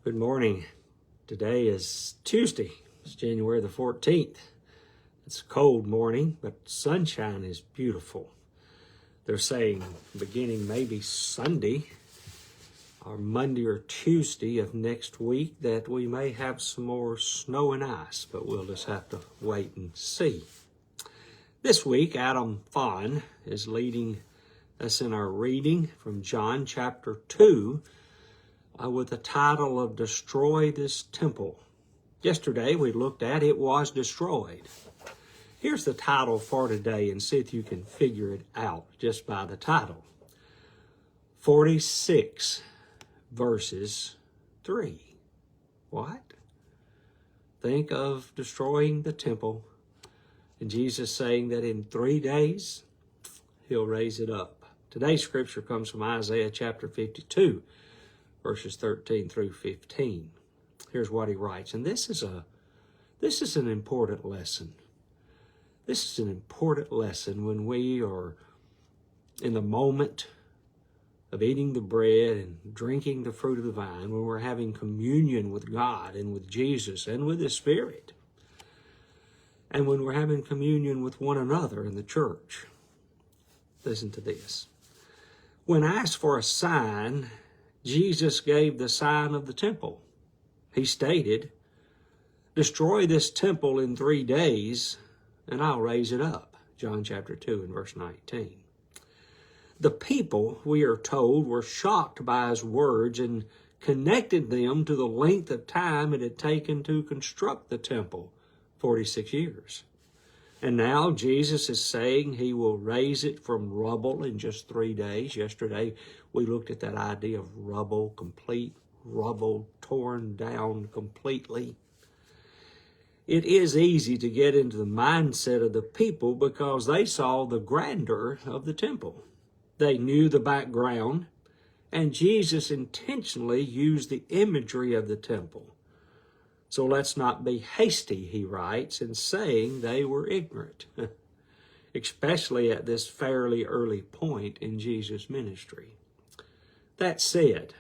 Good morning. Today is Tuesday. It's January the 14th. It's a cold morning, but sunshine is beautiful. They're saying beginning maybe Sunday or Monday or Tuesday of next week that we may have some more snow and ice, but we'll just have to wait and see. This week, Adam Fawn is leading us in our reading from John chapter 2, with the title of Destroy This Temple. Yesterday we looked at It Was Destroyed. Here's the title for today, and see if you can figure it out just by the title. 46 verses 3. What? Think of destroying the temple and Jesus saying that in 3 days he'll raise it up. Today's scripture comes from Isaiah chapter 52. Verses 13 through 15. Here's what he writes. And this is an important lesson. This is an important lesson when we are in the moment of eating the bread and drinking the fruit of the vine, when we're having communion with God and with Jesus and with His Spirit, and when we're having communion with one another in the church. Listen to this. When asked for a sign, Jesus gave the sign of the temple. He stated, "Destroy this temple in 3 days, and I'll raise it up." John chapter 2 and verse 19. The people, we are told, were shocked by his words and connected them to the length of time it had taken to construct the temple, 46 years. And now Jesus is saying he will raise it from rubble in just 3 days. Yesterday, we looked at that idea of rubble, complete rubble, torn down completely. It is easy to get into the mindset of the people because they saw the grandeur of the temple. They knew the background, and Jesus intentionally used the imagery of the temple. So let's not be hasty, he writes, in saying they were ignorant, especially at this fairly early point in Jesus' ministry. That said,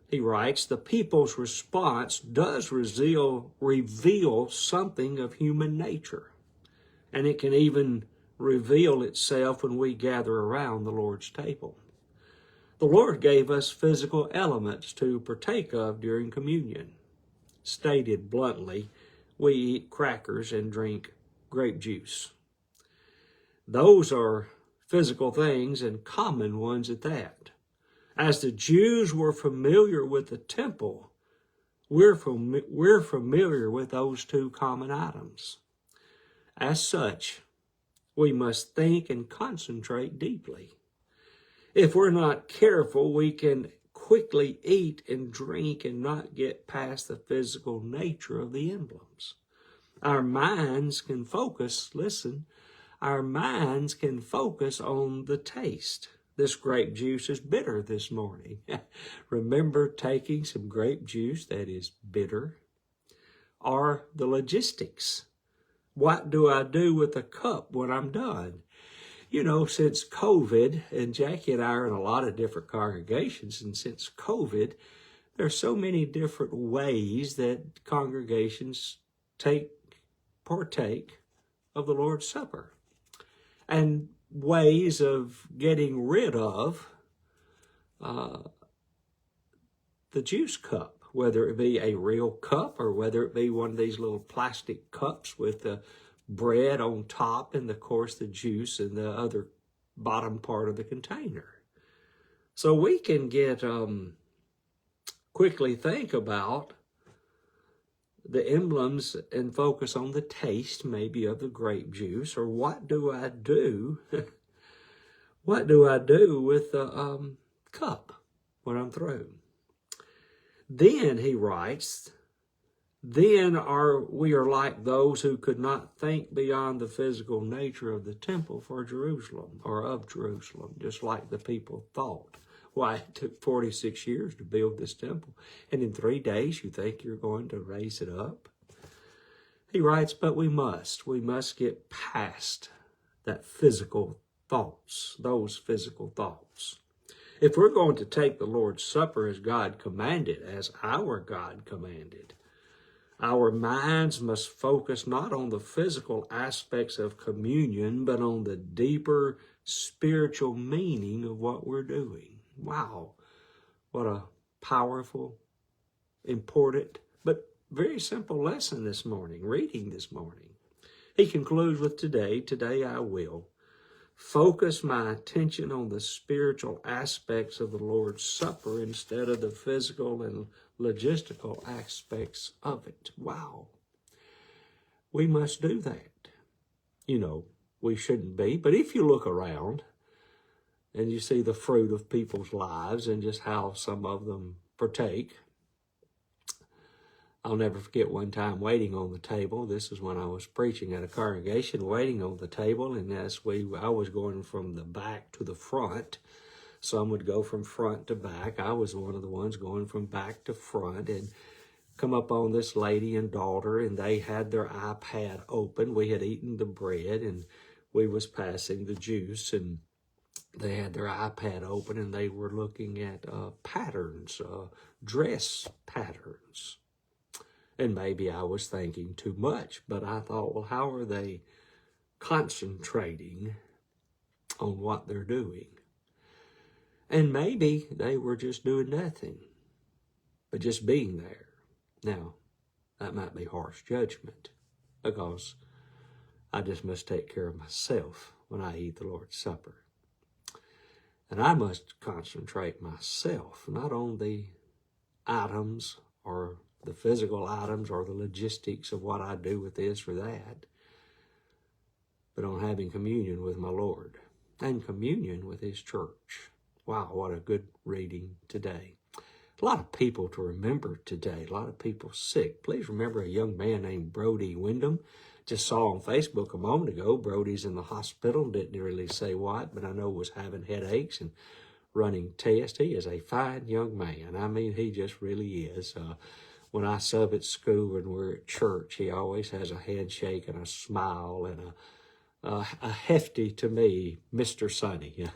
he writes, the people's response does reveal something of human nature, and it can even reveal itself when we gather around the Lord's table. The Lord gave us physical elements to partake of during communion. Stated bluntly, we eat crackers and drink grape juice. Those are physical things and common ones at that. As the Jews were familiar with the temple, we're familiar with those two common items. As such, we must think and concentrate deeply. If we're not careful, we can quickly eat and drink and not get past the physical nature of the emblems. Our minds can focus, our minds can focus on the taste. This grape juice is bitter this morning. Remember taking some grape juice that is bitter? Or the logistics. What do I do with the cup when I'm done? You know, since COVID, and Jackie and I are in a lot of different congregations, and since COVID, there's so many different ways that congregations partake of the Lord's Supper, and ways of getting rid of the juice cup, whether it be a real cup or whether it be one of these little plastic cups with the bread on top and, of course, the juice in the other bottom part of the container. So we can get quickly think about the emblems and focus on the taste maybe of the grape juice, or what do I do? What do I do with the cup when I'm through? Then, he writes, then we are like those who could not think beyond the physical nature of the temple for Jerusalem, or of Jerusalem, just like the people thought. Why, it took 46 years to build this temple, and in 3 days you think you're going to raise it up? He writes, but we must get past that physical thoughts, those physical thoughts. If we're going to take the Lord's Supper as God commanded, as our God commanded, our minds must focus not on the physical aspects of communion, but on the deeper spiritual meaning of what we're doing. Wow, what a powerful, important, but very simple lesson this morning, reading this morning. He concludes with today I will focus my attention on the spiritual aspects of the Lord's Supper instead of the physical and logistical aspects of it. Wow. We must do that. You know, we shouldn't be, but if you look around and you see the fruit of people's lives and just how some of them partake, I'll never forget one time waiting on the table. This is when I was preaching at a congregation, waiting on the table, and I was going from the back to the front. Some would go from front to back. I was one of the ones going from back to front, and come up on this lady and daughter, and they had their iPad open. We had eaten the bread, and we was passing the juice, and they had their iPad open, and they were looking at patterns, dress patterns. And maybe I was thinking too much, but I thought, well, how are they concentrating on what they're doing? And maybe they were just doing nothing, but just being there. Now, that might be harsh judgment, because I just must take care of myself when I eat the Lord's Supper. And I must concentrate myself, not on the items or the physical items or the logistics of what I do with this or that, but on having communion with my Lord and communion with His church. Wow, what a good reading today. A lot of people to remember today, a lot of people sick. Please remember a young man named Brody Wyndham. Just saw on Facebook a moment ago, Brody's in the hospital, didn't really say what, but I know was having headaches and running tests. He is a fine young man. I mean, he just really is. When I sub at school and we're at church, he always has a handshake and a smile and a hefty, to me, Mr. Sonny.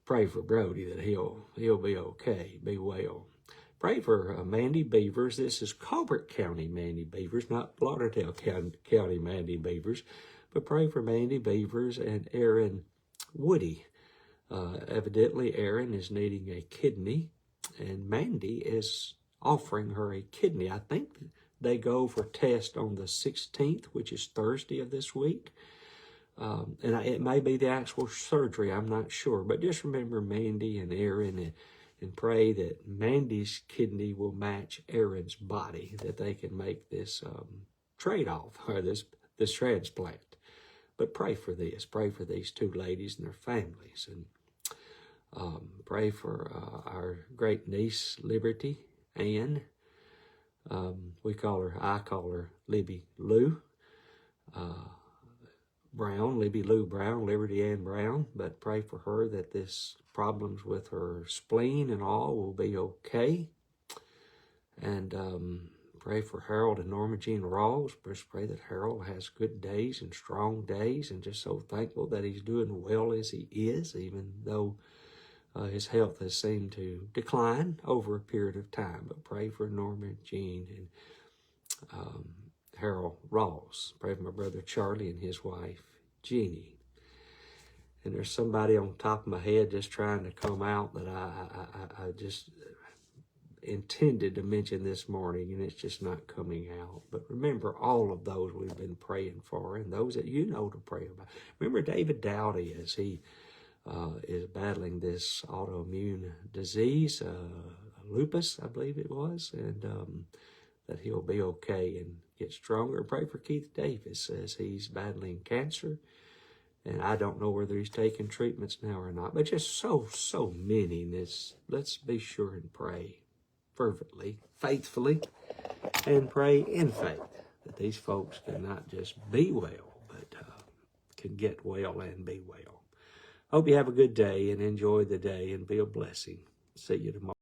Pray for Brody that he'll be okay, be well. Pray for Mandy Beavers. This is Colbert County Mandy Beavers, not Lauderdale County Mandy Beavers. But pray for Mandy Beavers and Aaron Woody. Evidently, Aaron is needing a kidney, and Mandy is offering her a kidney. I think they go for test on the 16th, which is Thursday of this week. And it may be the actual surgery, I'm not sure. But just remember Mandy and Aaron, and pray that Mandy's kidney will match Aaron's body, that they can make this trade-off, or this transplant. But pray for this. Pray for these two ladies and their families. And pray for our great niece, Liberty Ann. I call her Libby Lou Brown, Libby Lou Brown, Liberty Ann Brown. But pray for her that this problems with her spleen and all will be okay. And pray for Harold and Norma Jean Rawls. Just pray that Harold has good days and strong days, and just so thankful that he's doing well as he is, even though his health has seemed to decline over a period of time. But pray for Norma Jean and Harold Rawls. Pray for my brother Charlie and his wife Jeannie. And there's somebody on top of my head just trying to come out that I just intended to mention this morning, and it's just not coming out. But remember all of those we've been praying for, and those that you know to pray about. Remember David Dowdy, as he is battling this autoimmune disease, lupus, I believe it was, and that he'll be okay and get stronger. Pray for Keith Davis as he's battling cancer. And I don't know whether he's taking treatments now or not, but just so many. Let's be sure and pray fervently, faithfully, and pray in faith that these folks can not just be well, but can get well and be well. Hope you have a good day and enjoy the day and be a blessing. See you tomorrow.